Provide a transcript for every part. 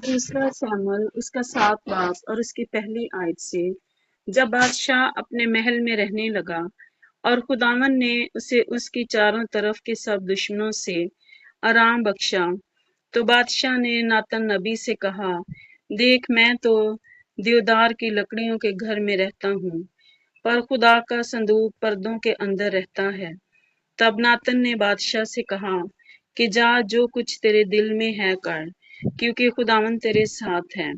दूसरा शमूएल उसका 7 बाब और उसकी पहली आयत से। जब बादशाह अपने महल में रहने लगा और खुदावन ने उसे उसकी चारों तरफ के सब दुश्मनों से आराम बख्शा, तो बादशाह ने नातन नबी से कहा, देख मैं तो देवदार की लकड़ियों के घर में रहता हूँ, पर खुदा का संदूक पर्दों के अंदर रहता है। तब नातन ने बादशाह से कहा कि जा, जो कुछ तेरे दिल में है कर, क्योंकि खुदावन तेरे साथ है।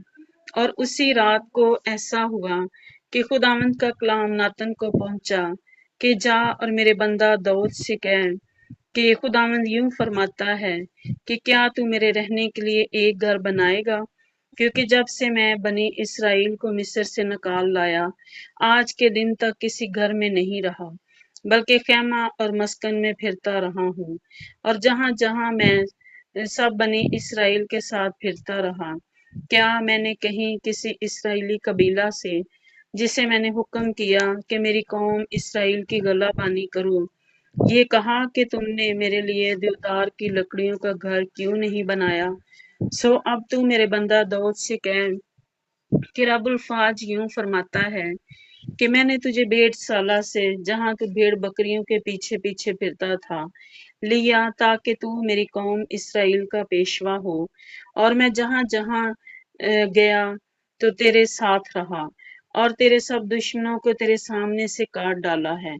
और उसी रात को ऐसा हुआ कि खुदावंद का कलाम नातन को पहुंचा कि जा और मेरे बंदा दाऊद से कह कि खुदावंद यूं फरमाता है कि क्या तू मेरे रहने के लिए एक घर बनाएगा, क्योंकि जब से मैं बनी इसराइल को मिस्र से निकाल लाया, आज के दिन तक किसी घर में नहीं रहा, बल्कि खेमा और मस्कन में फिरता रहा हूँ, और जहाँ जहाँ मैं सब बनी इसराइल के साथ फिरता रहा। क्या मैंने कहीं किसी इसराइली कबीला से, जिसे मैंने हुक्म किया कि मेरी कौम इसराइल की गला पानी करूं, ये कहा कि तुमने मेरे लिए देवदार की लकड़ियों का घर क्यों नहीं बनाया? सो अब तू मेरे बंदा दाऊद से कह कि रब्बुल फाज यूं फरमाता है कि मैंने तुझे भेड़शाला से, जहां तू भेड़ बकरियों के पीछे पीछे फिरता था, लिया, ताकि तू मेरी कौम इसराइल का पेशवा हो, और मैं जहां जहां गया तो तेरे साथ रहा, और तेरे सब दुश्मनों को तेरे सामने से काट डाला है।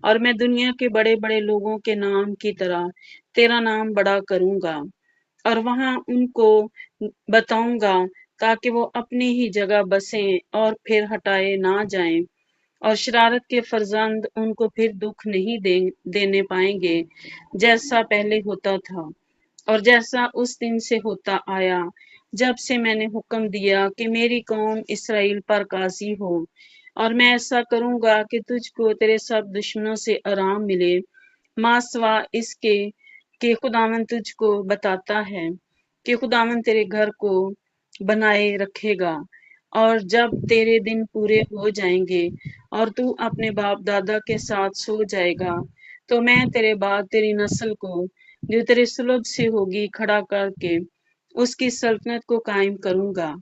और मैं दुनिया के बड़े बड़े लोगों के नाम की तरह तेरा नाम बड़ा करूंगा, और वहां उनको बताऊंगा, ताकि वो अपनी ही जगह बसें और फिर हटाए ना जाएं, और शरारत के फर्जंद उनको फिर दुख नहीं देने पाएंगे, जैसा पहले होता था और जैसा उस दिन से होता आया, जब से मैंने हुक्म दिया कि मेरी कौम इसराइल पर काजी हो। और मैं ऐसा करूंगा कि तुझको तेरे सब दुश्मनों से आराम मिले, मासवा इसके कि खुदावन तुझको बताता है कि खुदावन तेरे घर को बनाए रखेगा, और जब तेरे दिन पूरे हो जाएंगे और तू अपने बाप दादा के साथ सो जाएगा, तो मैं तेरे बाद तेरी नस्ल को, जो तेरे सुलभ से होगी, खड़ा करके उसकी सल्तनत को कायम करूंगा।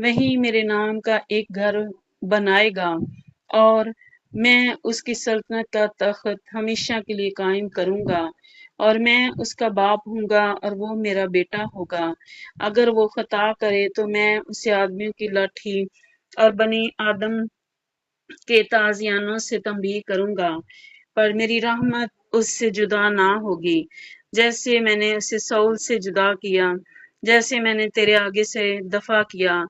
वही मेरे नाम का एक घर बनाएगा, और मैं उसकी सल्तनत का तख्त हमेशा के लिए कायम करूंगा, और मैं उसका बाप हूँगा और वो मेरा बेटा होगा। अगर वो खता करे तो मैं उसे आदमियों की लाठी और बनी आदम के ताजियानों से तंबीह करूंगा, पर मेरी रहमत उससे जुदा ना होगी, जैसे मैंने उसे सऊल से जुदा किया, जैसे मैंने तेरे आगे से दफा किया।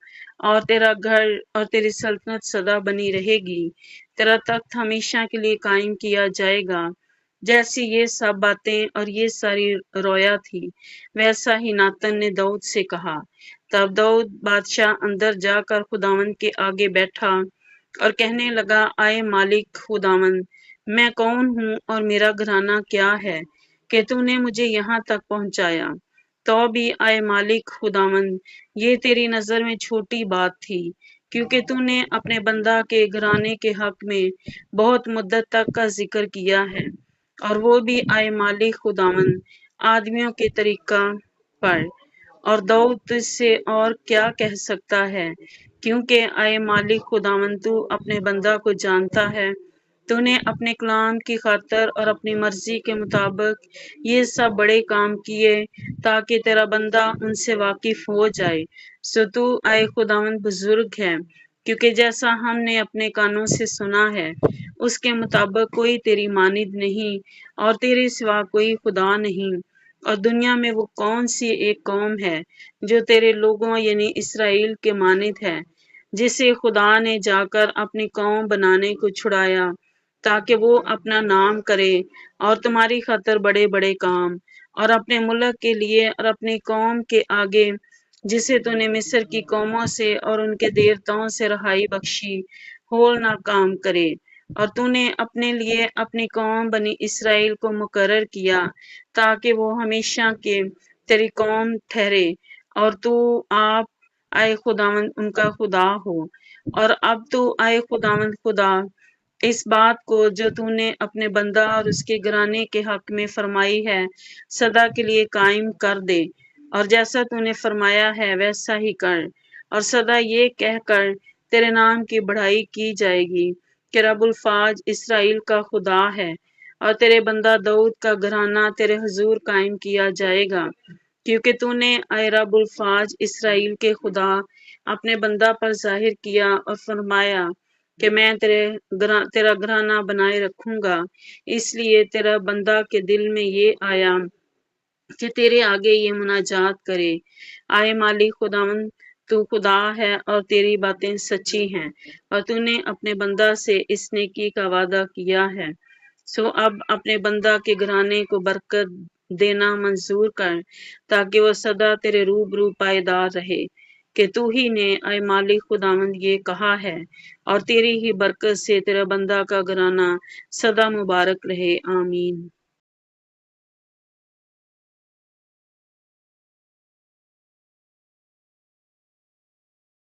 और तेरा घर और तेरी सल्तनत सदा बनी रहेगी, तेरा तख्त हमेशा के लिए कायम किया जाएगा। जैसी ये सब बातें और ये सारी रोया थी, वैसा ही नातन ने दाऊद से कहा। तब दाऊद बादशाह अंदर जाकर खुदावंद के आगे बैठा और कहने लगा, आए मालिक खुदावन, मैं कौन हूँ और मेरा घराना क्या है कि तूने मुझे यहाँ तक पहुँचाया? तो भी आए मालिक खुदावन, ये तेरी नजर में छोटी बात थी, क्योंकि तूने अपने बंदा के घराने के हक में बहुत मुद्दत तक का जिक्र किया है, और वो भी आए मालिक खुदावन आदमियों के तरीका पर। और दाऊद तुझसे और क्या कह सकता है, क्योंकि आए मालिक खुदावन तू अपने बंदा को जानता है। तूने अपने कलाम की खातर और अपनी मर्जी के मुताबिक ये सब बड़े काम किए, ताकि तेरा बंदा उनसे वाकिफ हो जाए। सो तू आए खुदावन बुजुर्ग है, क्योंकि जैसा हमने अपने कानों से सुना है, उसके मुताबिक कोई तेरी मानिद नहीं, और तेरे सिवा कोई खुदा नहीं। और दुनिया में वो कौन सी एक कौम है जो तेरे लोगों यानी इसराइल के मानिद है, जिसे खुदा ने जाकर अपनी कौम बनाने को छुड़ाया, ताकि वो अपना नाम करे और तुम्हारी खातर बड़े बड़े काम, और अपने मुल्क के लिए और अपनी कौम के आगे, जिसे तूने मिस्र की कौमों से और उनके देवताओं से रहाई बख्शी, होल ना काम करे। और तूने अपने लिए अपनी कौम बनी इसराइल को मुकर्रर किया, ताकि वो हमेशा के तेरी कौम ठहरे, और तू आप आए खुदावंद उनका खुदा हो। और अब तू आए खुदावंद खुदा, इस बात को जो तूने अपने बंदा और उसके घराने के हक में फरमाई है, सदा के लिए कायम कर दे, اور جیسا تو نے فرمایا ہے ویسا ہی کر، اور سدا یہ کہہ کر تیرے نام کی بڑائی کی جائے گی کہ رب الفاظ اسرائیل کا خدا ہے، اور تیرے بندہ داؤد کا گھرانہ تیرے حضور قائم کیا جائے گا، کیونکہ تو نے اے رب الفاظ اسرائیل کے خدا اپنے بندہ پر ظاہر کیا اور فرمایا کہ میں تیرا گھرانہ بنائے رکھوں گا۔ اس لیے تیرا بندہ کے دل میں یہ آیا کہ تیرے آگے یہ مناجات کرے۔ آئے مالک خداوند، تو خدا ہے اور تیری باتیں سچی ہیں، اور تو نے اپنے بندہ سے اس نیکی کا وعدہ کیا ہے۔ سو اب اپنے بندہ کے گھرانے کو برکت دینا منظور کر، تاکہ وہ سدا تیرے روبرو پائیدار رہے، کہ تو ہی نے اے مالک خداوند یہ کہا ہے، اور تیری ہی برکت سے تیرا بندہ کا گھرانہ سدا مبارک رہے، آمین۔